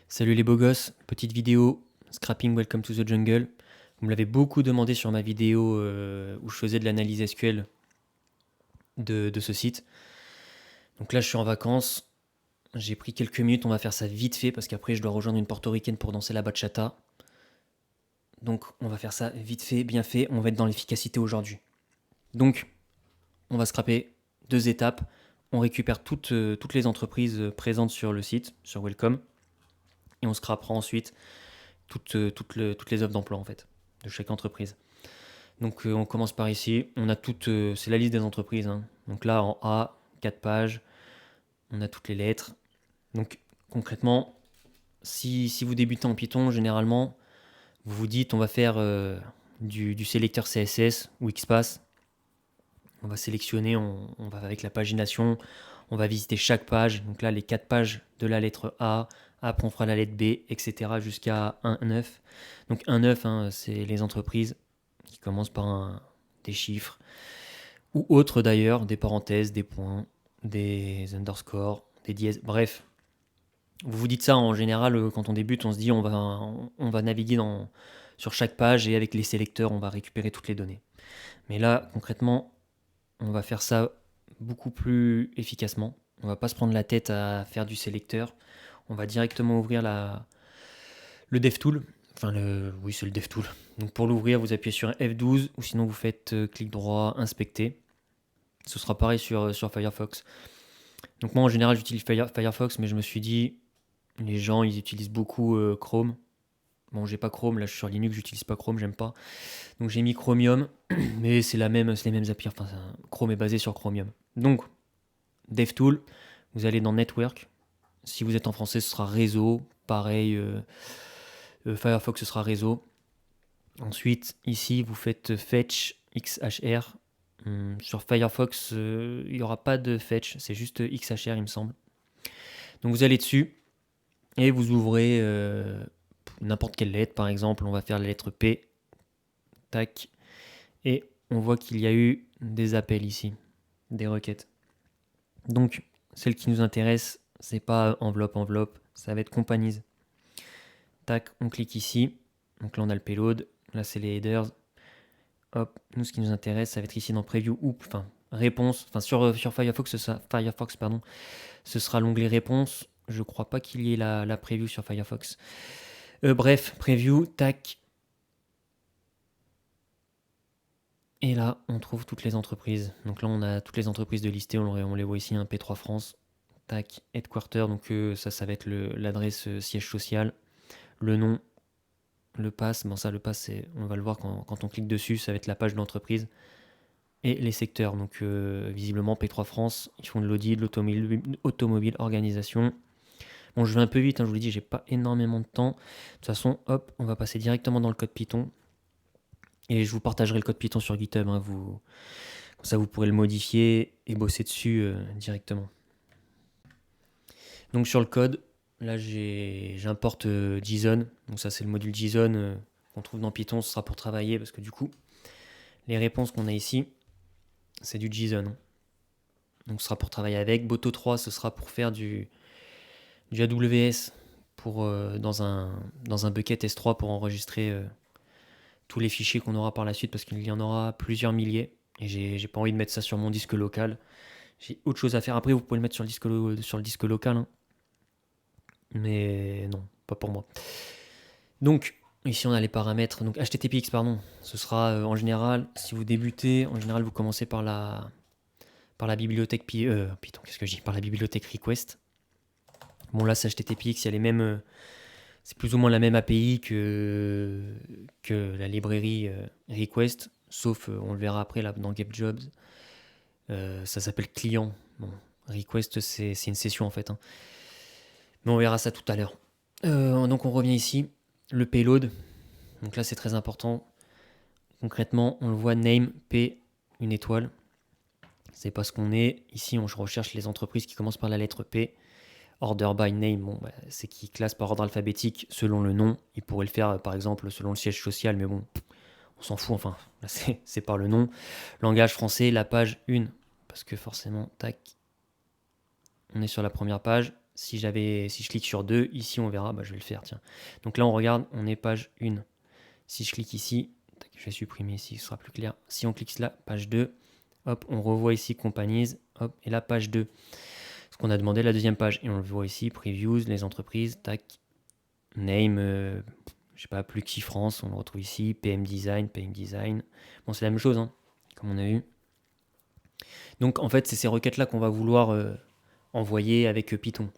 Salut les beaux gosses, petite vidéo, Scrapping Welcome to the Jungle. Vous me l'avez beaucoup demandé sur ma vidéo où je faisais de l'analyse SQL de ce site. Donc là je suis en vacances, j'ai pris quelques minutes, on va faire ça vite fait parce qu'après je dois rejoindre une portoricaine pour danser la bachata. Donc on va faire ça vite fait, bien fait, on va être dans l'efficacité aujourd'hui. Donc on va scraper 2 étapes, on récupère toutes les entreprises présentes sur le site, sur Welcome, et on scrapera ensuite toutes les offres d'emploi en fait, de chaque entreprise. Donc on commence par ici, on a c'est la liste des entreprises, hein. Donc là en A, 4 pages, on a toutes les lettres. Donc concrètement, si vous débutez en Python, généralement, vous vous dites on va faire du sélecteur CSS ou XPath. On va sélectionner, on va avec la pagination, on va visiter chaque page. Donc là les 4 pages de la lettre A, après on fera la lettre B, etc. jusqu'à 1.9. Donc 1.9, hein, c'est les entreprises qui commencent par des chiffres, ou autres d'ailleurs, des parenthèses, des points, des underscores, des dièses, bref. Vous vous dites ça en général quand on débute, on se dit on va naviguer sur chaque page et avec les sélecteurs on va récupérer toutes les données. Mais là concrètement on va faire ça beaucoup plus efficacement. On va pas se prendre la tête à faire du sélecteur. On va directement ouvrir le DevTool. Oui, c'est le DevTool. Donc pour l'ouvrir, vous appuyez sur F12 ou sinon vous faites clic droit, inspecter. Ce sera pareil sur Firefox. Donc moi en général j'utilise Firefox, mais je me suis dit, les gens ils utilisent beaucoup Chrome. Bon, j'ai pas Chrome, là je suis sur Linux, j'utilise pas Chrome, j'aime pas. Donc j'ai mis Chromium, mais c'est les mêmes API. Enfin, Chrome est basé sur Chromium. Donc, DevTool, vous allez dans Network. Si vous êtes en français, ce sera réseau. Pareil, Firefox, ce sera réseau. Ensuite, ici, vous faites Fetch XHR. Sur Firefox, il n'y aura pas de Fetch, c'est juste XHR, il me semble. Donc vous allez dessus et vous ouvrez n'importe quelle lettre. Par exemple, on va faire la lettre P. Tac. Et on voit qu'il y a eu des appels ici, des requêtes. Donc, celle qui nous intéresse, c'est pas enveloppe, ça va être companies. Tac, on clique ici. Donc là, on a le payload. Là, c'est les headers. Hop, nous, ce qui nous intéresse, ça va être ici dans preview ou réponse. Enfin, sur Firefox, ce sera l'onglet réponse. Je crois pas qu'il y ait la preview sur Firefox. Bref, preview, tac. Et là, on trouve toutes les entreprises. Donc là, on a toutes les entreprises de listées. On les voit ici, un P3 France. Tac, headquarter. Donc ça va être l'adresse siège social. Le nom, le pass. Bon, ça, le pass, on va le voir quand on clique dessus. Ça va être la page de l'entreprise. Et les secteurs. Donc visiblement, P3 France, ils font de l'audit, de l'automobile, organisation. Bon, je vais un peu vite, hein, je vous l'ai dit, j'ai pas énormément de temps. De toute façon, hop, on va passer directement dans le code Python. Et je vous partagerai le code Python sur GitHub. Hein, comme ça, vous pourrez le modifier et bosser dessus directement. Donc sur le code, là j'importe JSON. Donc ça, c'est le module JSON qu'on trouve dans Python. Ce sera pour travailler parce que du coup, les réponses qu'on a ici, c'est du JSON. Hein. Donc ce sera pour travailler avec. Boto 3, ce sera pour faire du AWS dans un bucket S3 pour enregistrer tous les fichiers qu'on aura par la suite parce qu'il y en aura plusieurs milliers et j'ai pas envie de mettre ça sur mon disque local. J'ai autre chose à faire. Après, vous pouvez le mettre sur le disque local, hein. Mais non, pas pour moi. Donc ici on a les paramètres. Donc HTTPX, pardon, ce sera en général, si vous débutez, en général vous commencez par la bibliothèque Python, qu'est-ce que je dis, par la bibliothèque request. Bon là c'est HTTPX, il y a les mêmes, c'est plus ou moins la même API que la librairie request, sauf on le verra après là dans GetJobs, ça s'appelle client. Bon, request c'est une session en fait. Hein. Mais on verra ça tout à l'heure. Donc on revient ici, le payload. Donc là c'est très important. Concrètement, on le voit name P, une étoile. C'est pas ce qu'on est. Ici, on recherche les entreprises qui commencent par la lettre P. Order by name, bon, c'est qui classe par ordre alphabétique selon le nom. Il pourrait le faire par exemple selon le siège social, mais bon, on s'en fout. Enfin, là c'est par le nom. Langage français, la page 1. Parce que forcément, tac, on est sur la première page. si je clique sur 2, ici on verra, je vais le faire, tiens. Donc là on regarde, on est page 1. Si je clique ici, je vais supprimer ici, ce sera plus clair. Si on clique là, page 2, hop, on revoit ici Companies, hop, et là page 2. Ce qu'on a demandé la deuxième page, et on le voit ici, Previews, les entreprises, tac, Name, je sais pas, Pluxy France, on le retrouve ici, PM Design. Bon, c'est la même chose, hein, comme on a vu. Donc en fait, c'est ces requêtes-là qu'on va vouloir envoyer avec Python.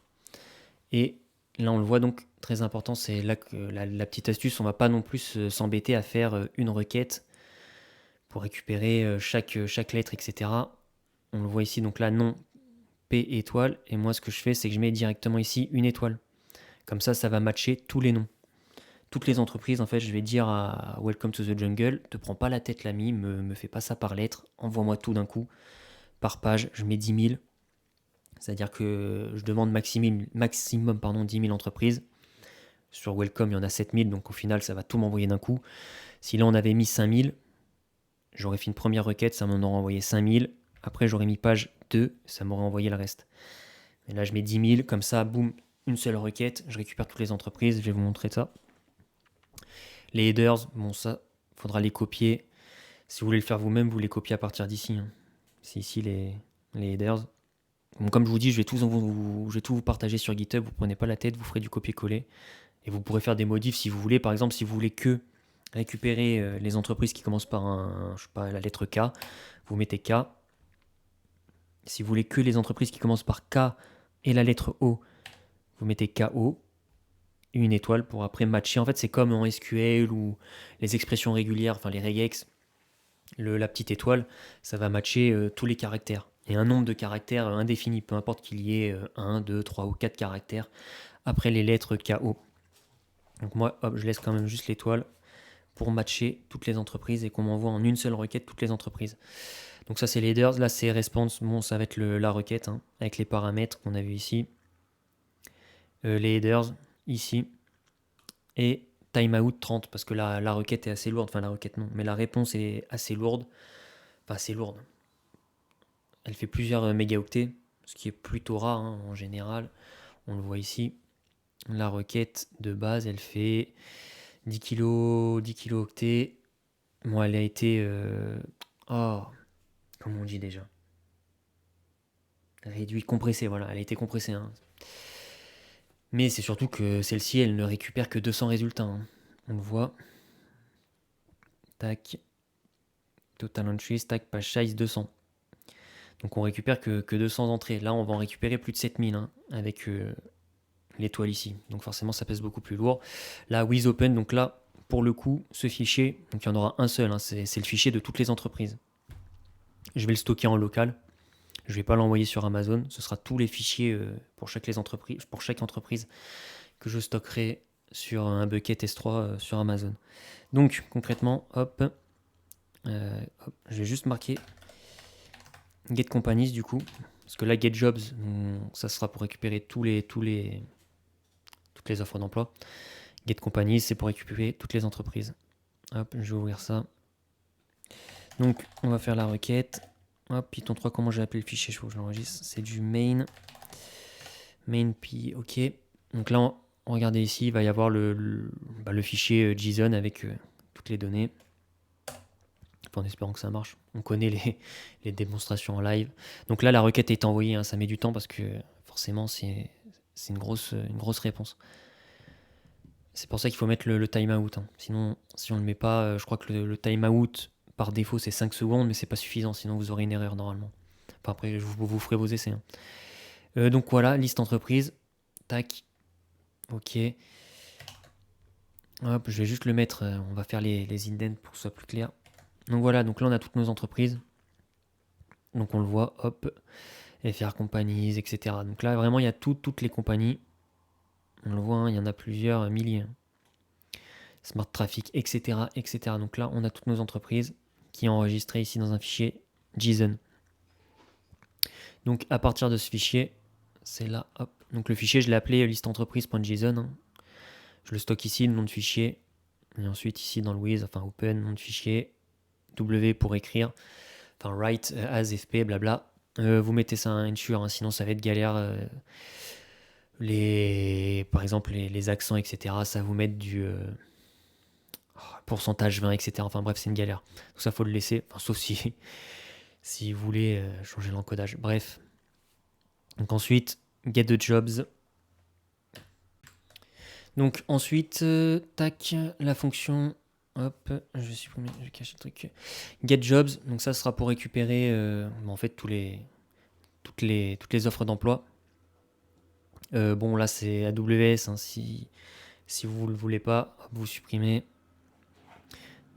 Et là, on le voit donc, très important, c'est là que la petite astuce, on va pas non plus s'embêter à faire une requête pour récupérer chaque lettre, etc. On le voit ici, donc là, nom, P étoile. Et moi, ce que je fais, c'est que je mets directement ici une étoile. Comme ça va matcher tous les noms. Toutes les entreprises, en fait, je vais dire à Welcome to the Jungle, te prends pas la tête l'ami, me fais pas ça par lettre, envoie-moi tout d'un coup. Par page, je mets 10 000. C'est-à-dire que je demande maximum 10 000 entreprises. Sur Welcome, il y en a 7 000, donc au final, ça va tout m'envoyer d'un coup. Si là, on avait mis 5 000, j'aurais fait une première requête, ça m'en aurait envoyé 5 000. Après, j'aurais mis page 2, ça m'aurait envoyé le reste. Et là, je mets 10 000, comme ça, boum, une seule requête, je récupère toutes les entreprises, je vais vous montrer ça. Les headers, bon ça, faudra les copier. Si vous voulez le faire vous-même, vous les copiez à partir d'ici. Hein. C'est ici les headers. Bon, comme je vous dis, je vais tout vous partager sur GitHub, vous prenez pas la tête, vous ferez du copier-coller. Et vous pourrez faire des modifs si vous voulez. Par exemple, si vous voulez que récupérer les entreprises qui commencent par la lettre K, vous mettez K. Si vous voulez que les entreprises qui commencent par K et la lettre O, vous mettez KO. Une étoile pour après matcher. En fait, c'est comme en SQL ou les expressions régulières, enfin les regex, la petite étoile, ça va matcher tous les caractères. Et un nombre de caractères indéfini, peu importe qu'il y ait 1, 2, 3 ou 4 caractères après les lettres KO. Donc moi, hop, je laisse quand même juste l'étoile pour matcher toutes les entreprises et qu'on m'envoie en une seule requête toutes les entreprises. Donc ça, c'est les headers. Là, c'est response. Bon, ça va être la requête hein, avec les paramètres qu'on a vu ici. Les headers, ici. Et timeout 30 parce que la requête est assez lourde, enfin la requête non, mais la réponse est assez lourde, enfin assez lourde. Elle fait plusieurs mégaoctets, ce qui est plutôt rare hein, en général. On le voit ici. La requête de base, elle fait 10 kilooctets. Bon, elle a été... comment on dit déjà réduit, compressée, voilà, elle a été compressée. Hein. Mais c'est surtout que celle-ci, elle ne récupère que 200 résultats. Hein. On le voit. Tac. Total entries, tac, page size 200. Donc on récupère que 200 entrées. Là, on va en récupérer plus de 7000 hein, avec l'étoile ici. Donc forcément, ça pèse beaucoup plus lourd. Là, with open, donc là, pour le coup, ce fichier, donc il y en aura un seul, hein, c'est le fichier de toutes les entreprises. Je vais le stocker en local. Je ne vais pas l'envoyer sur Amazon. Ce sera tous les fichiers pour chaque entreprise que je stockerai sur un bucket S3 sur Amazon. Donc concrètement, hop, je vais juste marquer Get Companies du coup, parce que là Get Jobs, ça sera pour récupérer toutes les offres d'emploi. Get Companies, c'est pour récupérer toutes les entreprises. Hop, je vais ouvrir ça. Donc on va faire la requête. Hop, Python 3, comment j'ai appelé le fichier, je l'enregistre. C'est du main p, ok. Donc là, regardez ici, il va y avoir le fichier JSON avec toutes les données. En espérant que ça marche. On connaît les démonstrations en live. Donc là, la requête est envoyée. Hein, ça met du temps parce que forcément, c'est une grosse réponse. C'est pour ça qu'il faut mettre le timeout. Hein. Sinon, si on ne le met pas, je crois que le timeout, par défaut, c'est 5 secondes, mais c'est pas suffisant. Sinon, vous aurez une erreur normalement. Enfin, après, vous ferez vos essais. Hein. Donc voilà, liste entreprise. Tac. Ok. Hop, je vais juste le mettre. On va faire les indents pour que ce soit plus clair. Donc voilà, donc là on a toutes nos entreprises. Donc on le voit, hop, FR Companies, etc. Donc là vraiment il y a toutes les compagnies. On le voit, hein, il y en a plusieurs milliers. Smart Traffic, etc., etc. Donc là on a toutes nos entreprises qui sont enregistrées ici dans un fichier JSON. Donc à partir de ce fichier, c'est là, hop. Donc le fichier je l'ai appelé listeentreprise.json. Hein. Je le stocke ici, le nom de fichier. Et ensuite ici dans le with, enfin open, nom de fichier. W pour écrire. Enfin, write as fp, blabla. Vous mettez ça à ensure, hein, sinon ça va être galère. Par exemple, les accents, etc. Ça vous met du pourcentage 20, etc. Enfin bref, c'est une galère. Tout ça, faut le laisser. Enfin, sauf si, si vous voulez changer l'encodage. Bref. Donc ensuite, get the jobs. Donc ensuite, tac, la fonction. Hop, je supprime, je cache le truc. Get jobs. Donc ça sera pour récupérer en fait toutes les offres d'emploi. Bon, là c'est AWS. Hein, si vous ne le voulez pas, hop, vous supprimez.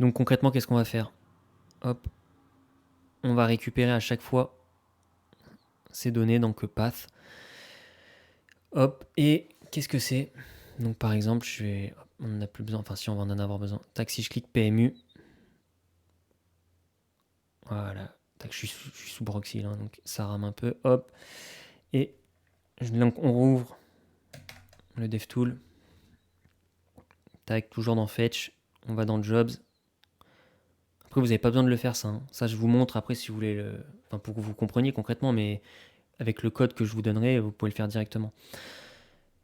Donc concrètement, qu'est-ce qu'on va faire? Hop, on va récupérer à chaque fois ces données, donc path. Hop, et qu'est-ce que c'est? Donc par exemple, on n'en a plus besoin, enfin si on va en avoir besoin. Tac, si je clique PMU, voilà, tac, je suis sous proxy là, donc ça rame un peu, hop, et donc on rouvre le DevTool, tac, toujours dans Fetch, on va dans Jobs. Après vous n'avez pas besoin de le faire ça, hein. Ça je vous montre après si vous voulez, enfin pour que vous compreniez concrètement, mais avec le code que je vous donnerai, vous pouvez le faire directement.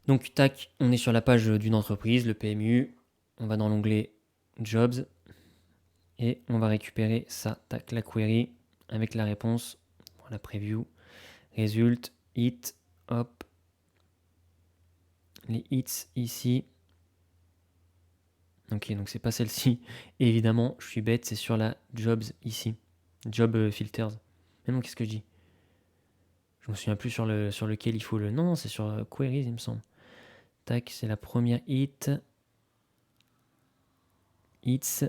Donc tac, on est sur la page d'une entreprise, le PMU, on va dans l'onglet Jobs, et on va récupérer ça, tac, la query, avec la réponse, la preview, result, hit, hop, les hits ici. Ok, donc c'est pas celle-ci. Et évidemment, je suis bête, c'est sur la jobs ici. Job filters. Mais non, qu'est-ce que je dis? Je me souviens plus sur lequel il faut le... Non, c'est sur queries, il me semble. Tac, c'est la première hit. Hits.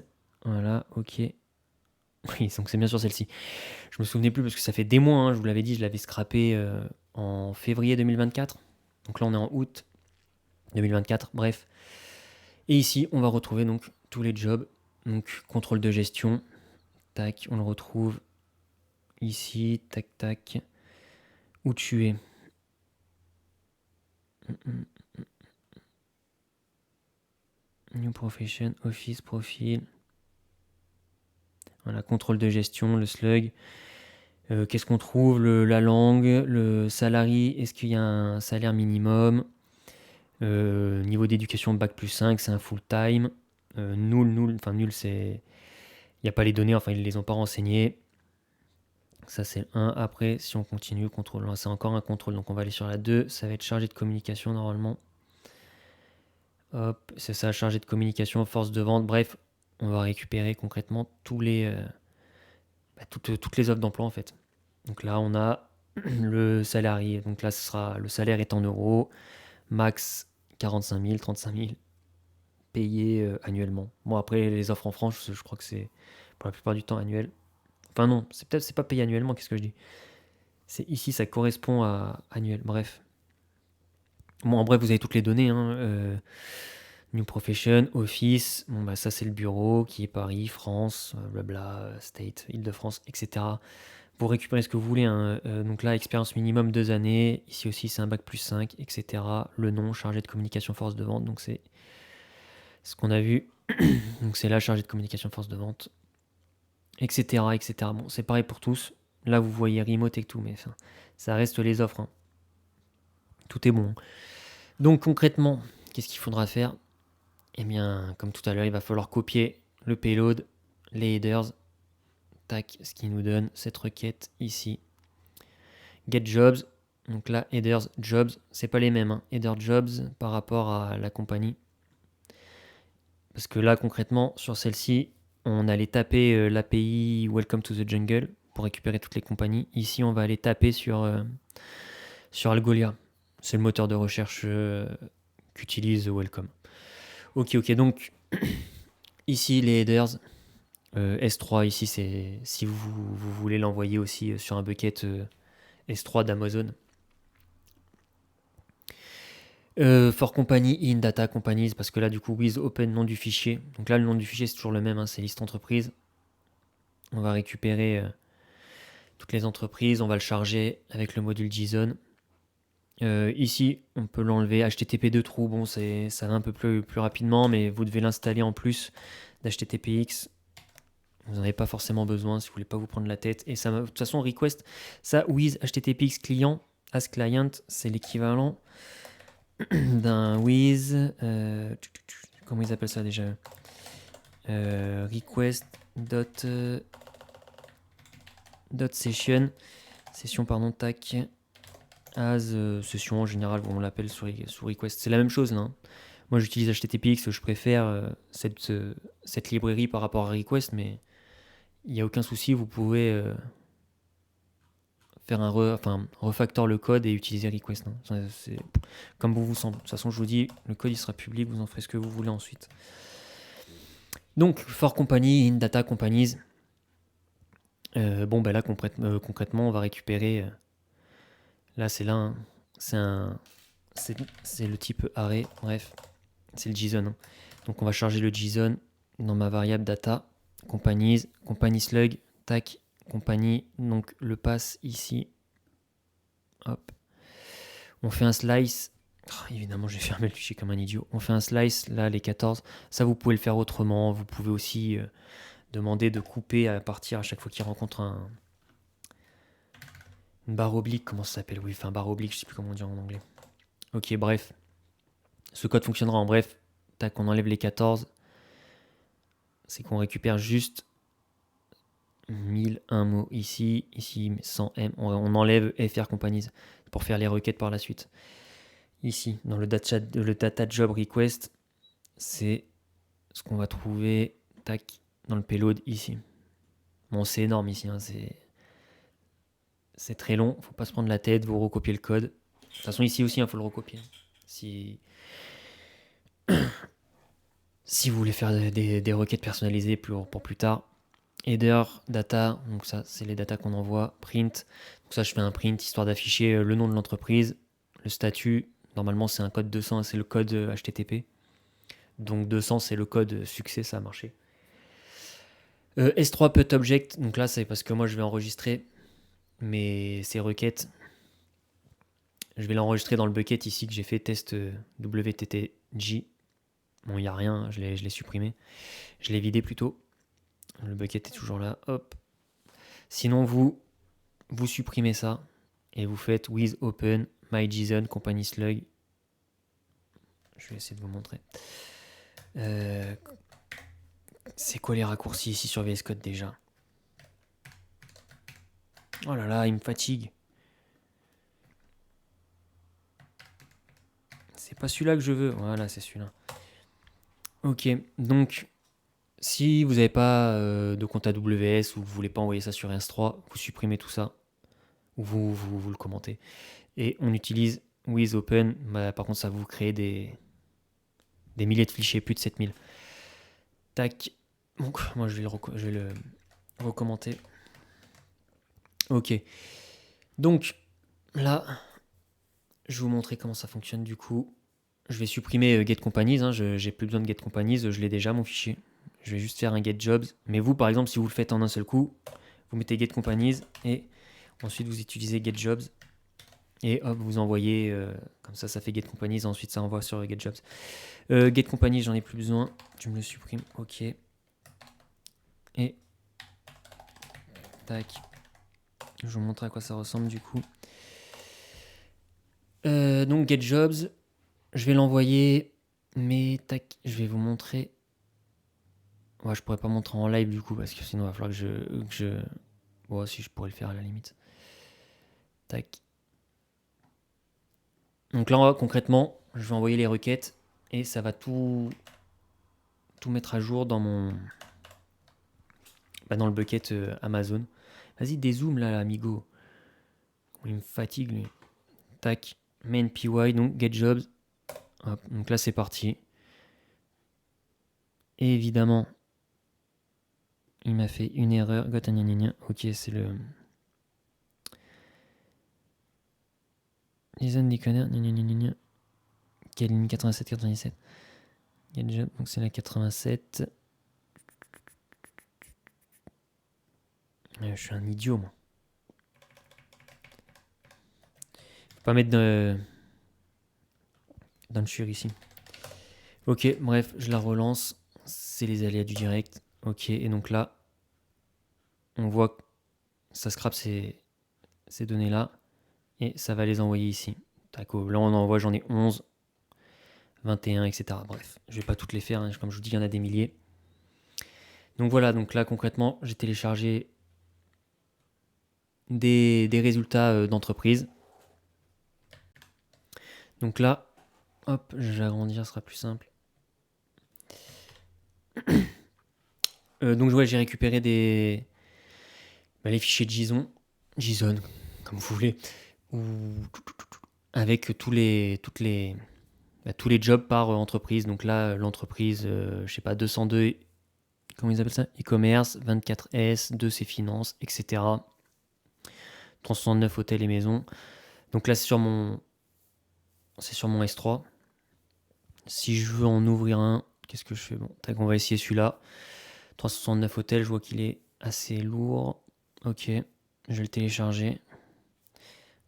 Voilà, ok. Oui, donc c'est bien sur celle-ci. Je me souvenais plus parce que ça fait des mois, hein, je vous l'avais dit, je l'avais scrappé en février 2024. Donc là, on est en août 2024, bref. Et ici, on va retrouver donc tous les jobs. Donc, contrôle de gestion. Tac, on le retrouve ici. Tac, tac. Où tu es? New profession, office, profil. Voilà, contrôle de gestion, le slug. Qu'est-ce qu'on trouve? La langue, le salarié, est-ce qu'il y a un salaire minimum? Niveau d'éducation, bac plus 5, c'est un full-time. Nul, c'est... Il n'y a pas les données, enfin ils ne les ont pas renseignées. Ça c'est le 1. Après, si on continue, contrôle, c'est encore un contrôle, donc on va aller sur la 2. Ça va être chargé de communication normalement. Hop, c'est ça, chargé de communication, force de vente. Bref, on va récupérer concrètement toutes les offres d'emploi en fait. Donc là, on a le salarié. Donc là, le salaire est en euros. Max 45 000, 35 000 payés annuellement. Bon, après, les offres en France, je crois que c'est pour la plupart du temps annuel. Enfin non, c'est pas payé annuellement, qu'est-ce que je dis? C'est ici, ça correspond à annuel. Bref. Bon, en bref, vous avez toutes les données. Hein, New Profession, Office. Bon, bah ça, c'est le bureau qui est Paris, France, blabla, State, Île-de-France, etc. Vous récupérez ce que vous voulez. Hein. Donc là, expérience minimum 2 années. Ici aussi, c'est un bac plus 5, etc. Le nom, chargé de communication, force de vente. Donc c'est ce qu'on a vu. Donc c'est là, chargé de communication, force de vente, etc. etc. Bon, c'est pareil pour tous. Là, vous voyez remote et tout, mais ça reste les offres. Hein. Tout est bon. Donc concrètement, qu'est-ce qu'il faudra faire? Eh bien, comme tout à l'heure, il va falloir copier le payload, les headers. Tac, ce qui nous donne cette requête ici. Get jobs. Donc là, headers, jobs, c'est pas les mêmes. Hein. Header jobs par rapport à la compagnie. Parce que là, concrètement, sur celle-ci, on allait taper l'API Welcome to the Jungle pour récupérer toutes les compagnies. Ici, on va aller taper sur Algolia. C'est le moteur de recherche qu'utilise Welcome. Ok, donc ici les headers. S3 ici, c'est si vous voulez l'envoyer aussi sur un bucket S3 d'Amazon. For company in data companies, parce que là du coup with open nom du fichier. Donc là le nom du fichier c'est toujours le même, hein, c'est liste entreprise. On va récupérer toutes les entreprises, on va le charger avec le module JSON. Ici on peut l'enlever, HTTP2 true, bon ça va un peu plus rapidement, mais vous devez l'installer en plus d'HTTPX. Vous n'en avez pas forcément besoin si vous voulez pas vous prendre la tête. Et ça, de toute façon, request, ça with HTTPX client, as client, c'est l'équivalent d'un with, comment ils appellent ça déjà, request dot, dot session, session pardon, tac, as session en général, on l'appelle sous request, c'est la même chose là. Hein. Moi j'utilise HTTPX, je préfère cette librairie par rapport à request, mais il n'y a aucun souci, vous pouvez faire refactor le code et utiliser request. Hein. C'est comme vous semble. De toute façon, je vous dis, le code il sera public, vous en ferez ce que vous voulez ensuite. Donc, for company, in data companies. Bon, ben là, concrètement, on va récupérer. Là, c'est là. Hein. C'est le type array. Bref, c'est le JSON. Hein. Donc, on va charger le JSON dans ma variable data. Companies, company slug, tac, compagnie. Donc, le pass ici. Hop. On fait un slice. Oh, évidemment, j'ai fermé le fichier comme un idiot. On fait un slice, là, les 14. Ça, vous pouvez le faire autrement. Vous pouvez aussi demander de couper à partir à chaque fois qu'il rencontre une barre oblique. Comment ça s'appelle? Oui, enfin, barre oblique, je sais plus comment dire en anglais. Ok, bref. Ce code fonctionnera en bref. Tac, on enlève les 14. C'est qu'on récupère juste 1001 mots ici, 100 M. On enlève FR companies pour faire les requêtes par la suite. Ici, dans le data job request, c'est ce qu'on va trouver tac, dans le payload ici. Bon, c'est énorme ici, hein, c'est très long, faut pas se prendre la tête, vous recopiez le code. De toute façon, ici aussi, il faut le recopier. Si vous voulez faire des requêtes personnalisées pour plus tard. Header, data, donc ça, c'est les datas qu'on envoie. Print, donc ça, je fais un print histoire d'afficher le nom de l'entreprise. Le statut, normalement, c'est un code 200, c'est le code HTTP. Donc 200, c'est le code succès, ça a marché. S3 put object, donc là, c'est parce que moi, je vais enregistrer ces requêtes. Je vais l'enregistrer dans le bucket ici que j'ai fait test WTTJ. Bon, il n'y a rien, je l'ai supprimé. Je l'ai vidé plutôt. Le bucket est toujours là. Hop. Sinon, vous supprimez ça et vous faites with open my.json company slug. Je vais essayer de vous montrer. C'est quoi les raccourcis ici sur VS Code déjà? Oh là là, il me fatigue. C'est pas celui-là que je veux. Voilà, c'est celui-là. Ok, donc si vous n'avez pas de compte AWS ou vous voulez pas envoyer ça sur Inst3, vous supprimez tout ça ou vous le commentez. Et on utilise with open. Bah, par contre, ça vous crée des milliers de fichiers, plus de 7000. Tac. Donc, moi, je vais le recommenter. Ok. Donc, là, je vais vous montrer comment ça fonctionne du coup. Je vais supprimer get companies. Hein, j'ai plus besoin de get companies. Je l'ai déjà, mon fichier. Je vais juste faire un get jobs. Mais vous, par exemple, si vous le faites en un seul coup, vous mettez get companies et ensuite vous utilisez get jobs. Et hop, vous envoyez, comme ça fait get companies, ensuite ça envoie sur get jobs. Get companies, j'en ai plus besoin, tu me le supprimes, ok. Et, tac, je vous montre à quoi ça ressemble du coup. Donc get jobs, je vais l'envoyer, mais tac, je vais vous montrer. Ouais, je pourrais pas montrer en live du coup, parce que sinon il va falloir que je... Bon, si je pourrais le faire à la limite. Tac. Donc là, concrètement, je vais envoyer les requêtes et ça va tout mettre à jour dans mon... dans le bucket Amazon. Vas-y, dézoome là, amigo. Il me fatigue, lui. Tac, main py, donc get jobs. Hop, donc là, c'est parti. Et évidemment, il m'a fait une erreur. Ok, c'est le... JSON decoder. Quelle ligne 87-97. Get job, donc c'est la 87. Je suis un idiot, moi. Faut pas mettre dans le chur ici. Ok, bref, je la relance. C'est les aléas du direct. Ok, et donc là, on voit que ça scrape ces données-là et ça va les envoyer ici. Tac, là, on envoie, j'en ai 11. 21, etc. Bref, je vais pas toutes les faire, hein. Comme je vous dis, il y en a des milliers. Donc voilà, donc là concrètement, j'ai téléchargé des résultats d'entreprise. Donc là, hop, je vais agrandir, ce sera plus simple. Donc ouais, j'ai récupéré les fichiers JSON, comme vous voulez, avec tous les jobs par entreprise. Donc là, l'entreprise, je sais pas, 202, comment ils appellent ça, e-commerce, 24S, 2C Finance, etc. 369 hôtels et maisons. Donc là, c'est sur mon S3. Si je veux en ouvrir un, qu'est-ce que je fais? Bon, tac, on va essayer celui-là. 369 hôtels, je vois qu'il est assez lourd. Ok, je vais le télécharger.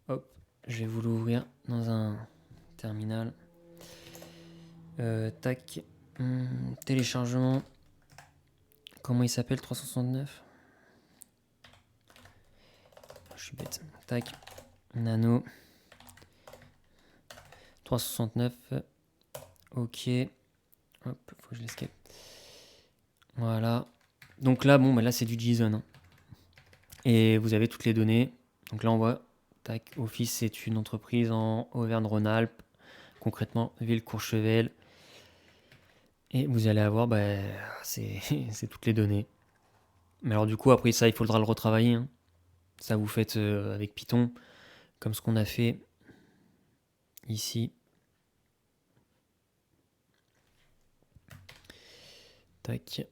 Hop, je vais vous l'ouvrir dans un terminal. Tac, téléchargement. Comment il s'appelle 369? Je suis bête. Tac, nano. 369. Ok. Hop, faut que je l'escape. Voilà. Donc là, bon, bah là c'est du JSON, hein. Et vous avez toutes les données. Donc là, on voit, tac, Office, c'est une entreprise en Auvergne-Rhône-Alpes, concrètement, ville Courchevel. Et vous allez avoir, bah, c'est toutes les données. Mais alors du coup, après ça, il faudra le retravailler, hein. Ça, vous faites avec Python, comme ce qu'on a fait ici. Tac.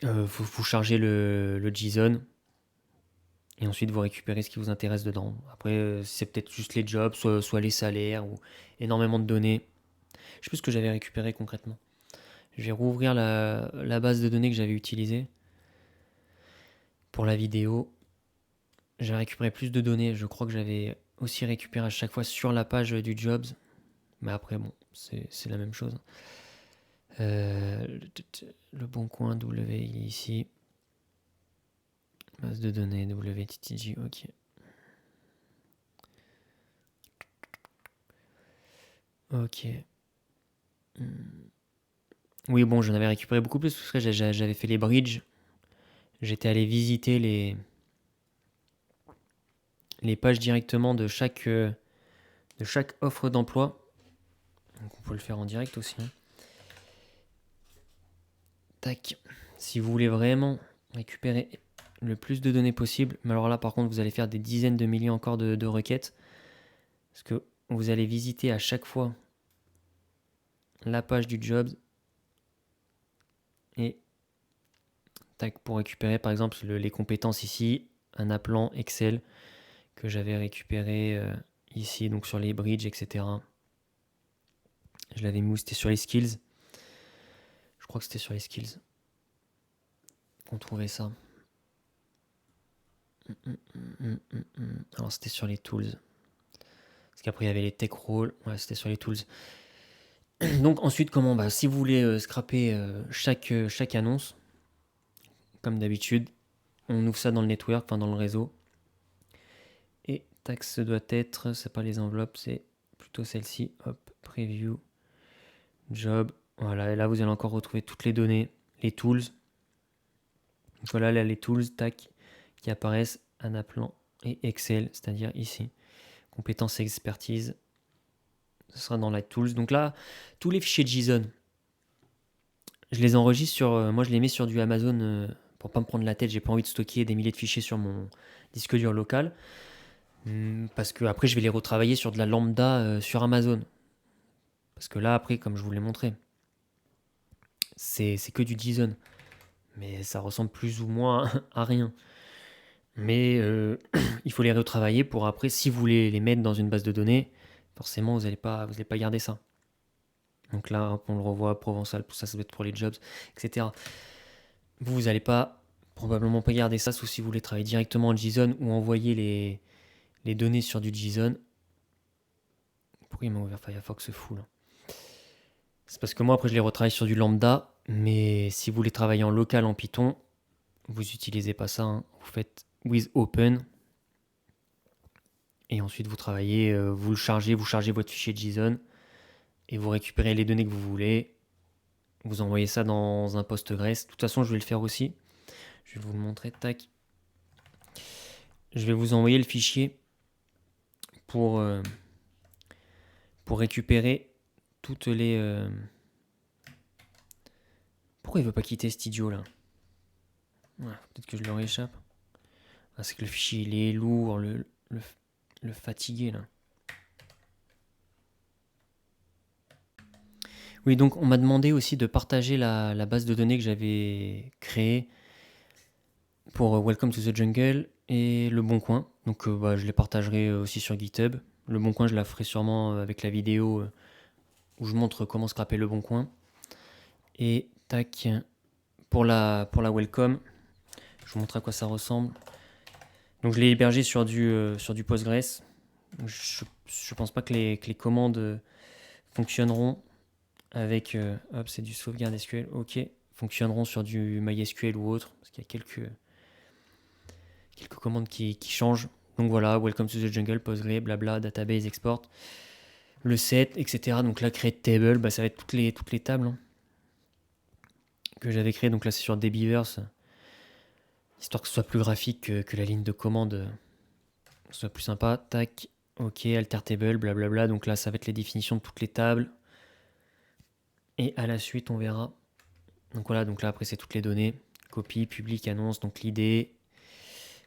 Vous chargez le JSON. Et ensuite, vous récupérez ce qui vous intéresse dedans. Après, c'est peut-être juste les jobs, soit les salaires, ou énormément de données. Je sais plus ce que j'avais récupéré concrètement. Je vais rouvrir la base de données que j'avais utilisée pour la vidéo. J'ai récupéré plus de données. Je crois que j'avais aussi récupéré à chaque fois sur la page du Jobs. Mais après, bon, c'est la même chose. Le bon coin W, il est ici. Base de données WTTG, ok. Ok. Oui, bon, j'en avais récupéré beaucoup plus parce que j'avais fait les bridges. J'étais allé visiter les pages directement de chaque offre d'emploi. Donc on peut le faire en direct aussi, hein. Tac. Si vous voulez vraiment récupérer le plus de données possible, mais alors là par contre vous allez faire des dizaines de milliers encore de requêtes, parce que vous allez visiter à chaque fois la page du Jobs et tac, pour récupérer par exemple les compétences ici, un appelant Excel que j'avais récupéré ici, donc sur les bridges, etc. Je l'avais mis où? C'était sur les skills. Je crois que c'était sur les skills qu'on trouvait ça. Alors c'était sur les tools. Parce qu'après il y avait les tech roles. Ouais, c'était sur les tools. Donc ensuite, comment? Bah, si vous voulez scraper chaque annonce, comme d'habitude, on ouvre ça dans le network, enfin dans le réseau. Et tax doit être, c'est pas les enveloppes, c'est plutôt celle-ci. Hop, preview, job. Voilà, et là vous allez encore retrouver toutes les données, les tools. Donc voilà, là les tools, tac, qui apparaissent, un appelant et Excel, c'est-à-dire ici. Compétences et expertise, ce sera dans la tools. Donc là, tous les fichiers JSON, je les enregistre moi je les mets sur du Amazon pour pas me prendre la tête. J'ai pas envie de stocker des milliers de fichiers sur mon disque dur local. Parce que après je vais les retravailler sur de la lambda sur Amazon. Parce que là après, comme je vous l'ai montré, c'est que du JSON. Mais ça ressemble plus ou moins à rien. Mais il faut les retravailler pour après, si vous voulez les mettre dans une base de données, forcément vous n'allez pas garder ça. Donc là, hop, on le revoit, Provençal, ça doit être pour les jobs, etc. Vous n'allez probablement pas garder ça, sauf si vous voulez travailler directement en JSON ou envoyer les données sur du JSON. Pourquoi il m'a ouvert Firefox full? C'est parce que moi, après, je les retravaille sur du lambda, mais si vous voulez travailler en local en Python, vous n'utilisez pas ça, hein. Vous faites with open, et ensuite vous travaillez, vous chargez votre fichier JSON et vous récupérez les données que vous voulez. Vous envoyez ça dans un Postgres. De toute façon, je vais le faire aussi. Je vais vous le montrer. Tac. Je vais vous envoyer le fichier pour récupérer toutes les... Pourquoi il veut pas quitter cet idiot là? Peut-être que je leur échappe. Ah, c'est que le fichier il est lourd, le fatigué là. Oui, donc on m'a demandé aussi de partager la base de données que j'avais créée pour Welcome to the Jungle et Le Bon Coin. Donc je les partagerai aussi sur GitHub. Le Bon Coin, je la ferai sûrement avec la vidéo où je montre comment scraper Le Bon Coin. Et tac, pour la Welcome, je vous montre à quoi ça ressemble. Donc je l'ai hébergé sur du Postgres. Je pense pas que les commandes fonctionneront avec... hop, c'est du sauvegarde SQL, ok. Fonctionneront sur du MySQL ou autre, parce qu'il y a quelques commandes qui changent. Donc voilà, Welcome to the Jungle, Postgre, blabla, database, export, le set, etc. Donc là, create table, ça va être toutes les tables que j'avais créées. Donc là, c'est sur Dbverse, histoire que ce soit plus graphique que la ligne de commande soit plus sympa. Tac, ok, alter table, blablabla. Donc là, ça va être les définitions de toutes les tables. Et à la suite, on verra. Donc voilà, donc là, après, c'est toutes les données. Copie, public, annonce, donc l'idée,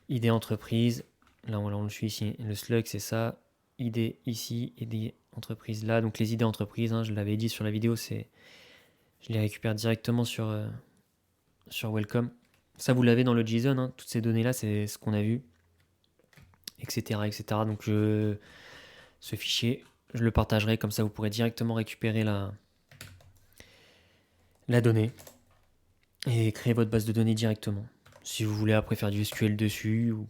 ID entreprise. Là, on le suit ici. Le slug, c'est ça. ID ici, ID entreprise là. Donc les idées entreprises, je l'avais dit sur la vidéo, je les récupère directement sur Welcome. Ça, vous l'avez dans le JSON. Toutes ces données-là, c'est ce qu'on a vu, etc. etc. Donc ce fichier, je le partagerai. Comme ça, vous pourrez directement récupérer la donnée et créer votre base de données directement. Si vous voulez après faire du SQL dessus ou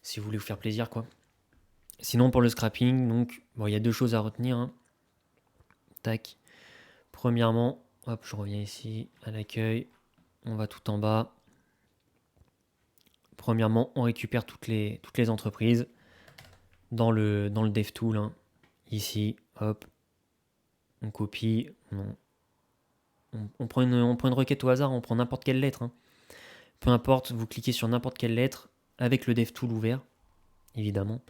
si vous voulez vous faire plaisir, quoi. Sinon, pour le scrapping, donc, il y a deux choses à retenir. Tac. Premièrement, hop, je reviens ici à l'accueil. On va tout en bas. Premièrement, on récupère toutes les entreprises dans le DevTool. Ici, hop. On copie. On prend une requête au hasard, on prend n'importe quelle lettre. Peu importe, vous cliquez sur n'importe quelle lettre avec le DevTool ouvert, évidemment.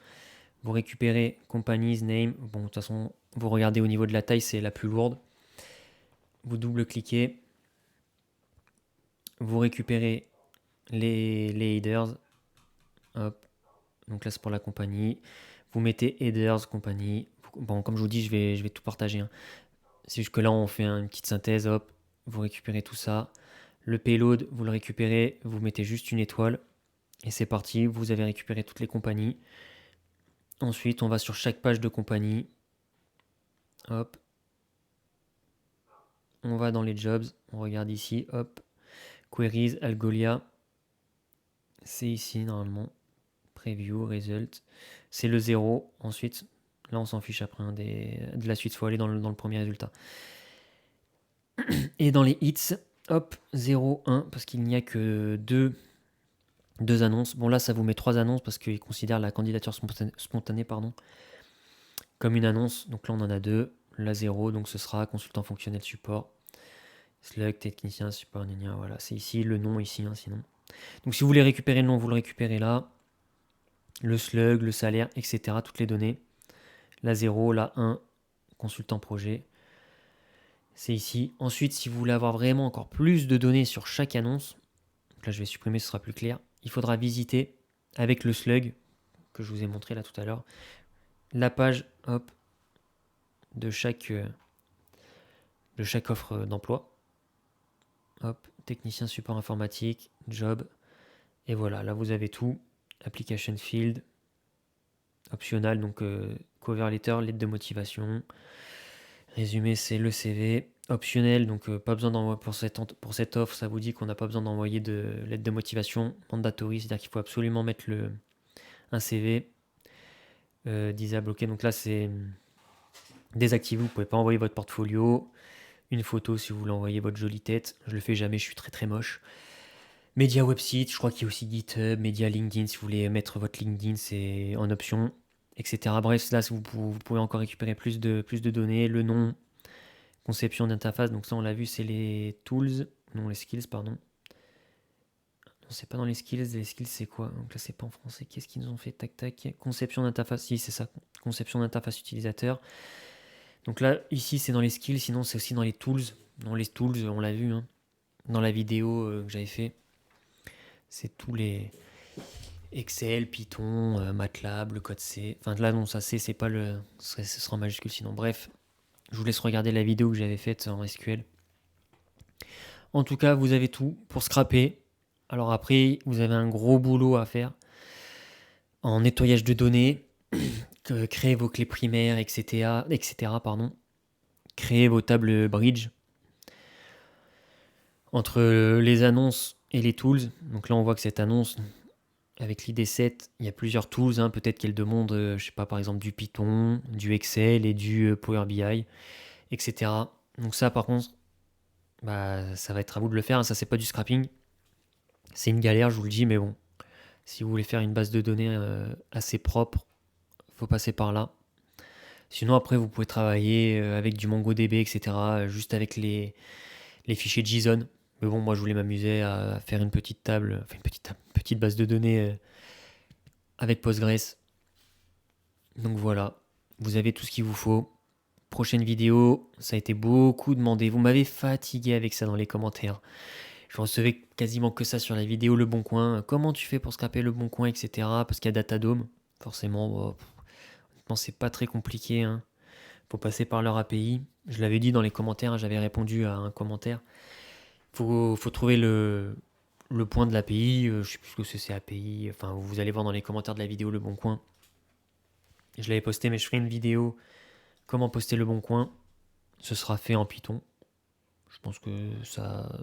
Vous récupérez Companies, Name. Bon, de toute façon, vous regardez au niveau de la taille, c'est la plus lourde. Vous double-cliquez. Vous récupérez les headers. Hop. Donc là, c'est pour la compagnie. Vous mettez headers, compagnie. Bon, comme je vous dis, je vais tout partager. C'est juste que là, on fait une petite synthèse. Hop. Vous récupérez tout ça. Le payload, vous le récupérez. Vous mettez juste une étoile. Et c'est parti. Vous avez récupéré toutes les compagnies. Ensuite, on va sur chaque page de compagnie. Hop. On va dans les jobs. On regarde ici. Hop. Queries, Algolia. C'est ici, normalement. Preview, result. C'est le 0. Ensuite, là, on s'en fiche après de la suite. Il faut aller dans le premier résultat. Et dans les hits, hop, 0, 1, parce qu'il n'y a que deux annonces. Bon, là, ça vous met 3 annonces parce qu'il considère la candidature spontanée comme une annonce. Donc là, on en a 2. La 0, donc ce sera consultant fonctionnel support. Slug, technicien, support, voilà. C'est ici, le nom ici, sinon. Donc si vous voulez récupérer le nom, vous le récupérez là. Le slug, le salaire, etc. Toutes les données. La 0, la 1, consultant projet. C'est ici. Ensuite, si vous voulez avoir vraiment encore plus de données sur chaque annonce, donc là je vais supprimer, ce sera plus clair. Il faudra visiter avec le slug que je vous ai montré là tout à l'heure la page hop, de chaque offre d'emploi. Hop, technicien support informatique, job. Et voilà, là vous avez tout. Application field, optional, donc cover letter, lettre de motivation. Résumé, c'est le CV. Optionnel, donc pas besoin d'envoyer pour cette offre, ça vous dit qu'on n'a pas besoin d'envoyer de lettre de motivation. Mandatory, c'est-à-dire qu'il faut absolument mettre un CV. Disable, ok, donc là c'est désactivé, vous pouvez pas envoyer votre portfolio. Une photo si vous voulez envoyer votre jolie tête. Je le fais jamais, je suis très très moche. Média website, je crois qu'il y a aussi GitHub, média LinkedIn, si vous voulez mettre votre LinkedIn, c'est en option. etc. Bref, là, vous pouvez encore récupérer plus de données, le nom, conception d'interface. Donc ça, on l'a vu, c'est les tools, non les skills, pardon. Non, c'est pas dans les skills. Les skills, c'est quoi? Donc là, c'est pas en français. Qu'est-ce qu'ils nous ont fait? Tac, tac. Conception d'interface. Si, c'est ça. Conception d'interface utilisateur. Donc là, ici, c'est dans les skills. Sinon, c'est aussi dans les tools. Dans les tools, on l'a vu, hein, dans la vidéo que j'avais fait. C'est tous les Excel, Python, MATLAB, le code C. Enfin, là, non, ça, c'est pas le. Ce sera en majuscule sinon. Bref, je vous laisse regarder la vidéo que j'avais faite en SQL. En tout cas, vous avez tout pour scraper. Alors après, vous avez un gros boulot à faire en nettoyage de données, créer vos clés primaires, etc. Pardon. Créer vos tables bridge entre les annonces et les tools. Donc là, on voit que cette annonce, avec l'ID7, il y a plusieurs tools. Hein. Peut-être qu'elle demande, je sais pas, par exemple du Python, du Excel et du Power BI, etc. Donc ça, par contre, bah, ça va être à vous de le faire. Hein. Ça, c'est pas du scrapping. C'est une galère, je vous le dis, mais bon. Si vous voulez faire une base de données assez propre, faut passer par là. Sinon, après, vous pouvez travailler avec du MongoDB, etc. Juste avec les fichiers JSON. Mais bon, moi, je voulais m'amuser à faire une petite table, enfin une petite base de données avec Postgres. Donc voilà, vous avez tout ce qu'il vous faut. Prochaine vidéo, ça a été beaucoup demandé. Vous m'avez fatigué avec ça dans les commentaires. Je recevais quasiment que ça sur la vidéo Le Bon Coin. Comment tu fais pour scraper Le Bon Coin, etc. Parce qu'il y a Datadome. Forcément, honnêtement, c'est pas très compliqué. Hein. Faut passer par leur API. Je l'avais dit dans les commentaires, j'avais répondu à un commentaire. Faut trouver le point de l'API. Je sais plus ce que c'est API. Enfin, vous allez voir dans les commentaires de la vidéo Le Bon Coin. Je l'avais posté, mais je ferai une vidéo comment poster Le Bon Coin. Ce sera fait en Python. Je pense que ça,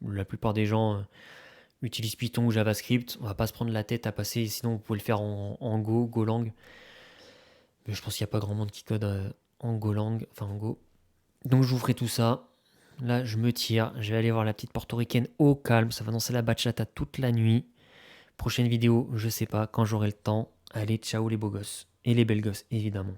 la plupart des gens utilisent Python ou JavaScript. On va pas se prendre la tête à passer. Sinon, vous pouvez le faire en Go, Golang. Mais je pense qu'il n'y a pas grand monde qui code en Golang, enfin en Go. Donc je vous ferai tout ça. Là, je me tire. Je vais aller voir la petite portoricaine au calme. Ça va danser la bachata toute la nuit. Prochaine vidéo, je sais pas, quand j'aurai le temps. Allez, ciao les beaux gosses. Et les belles gosses, évidemment.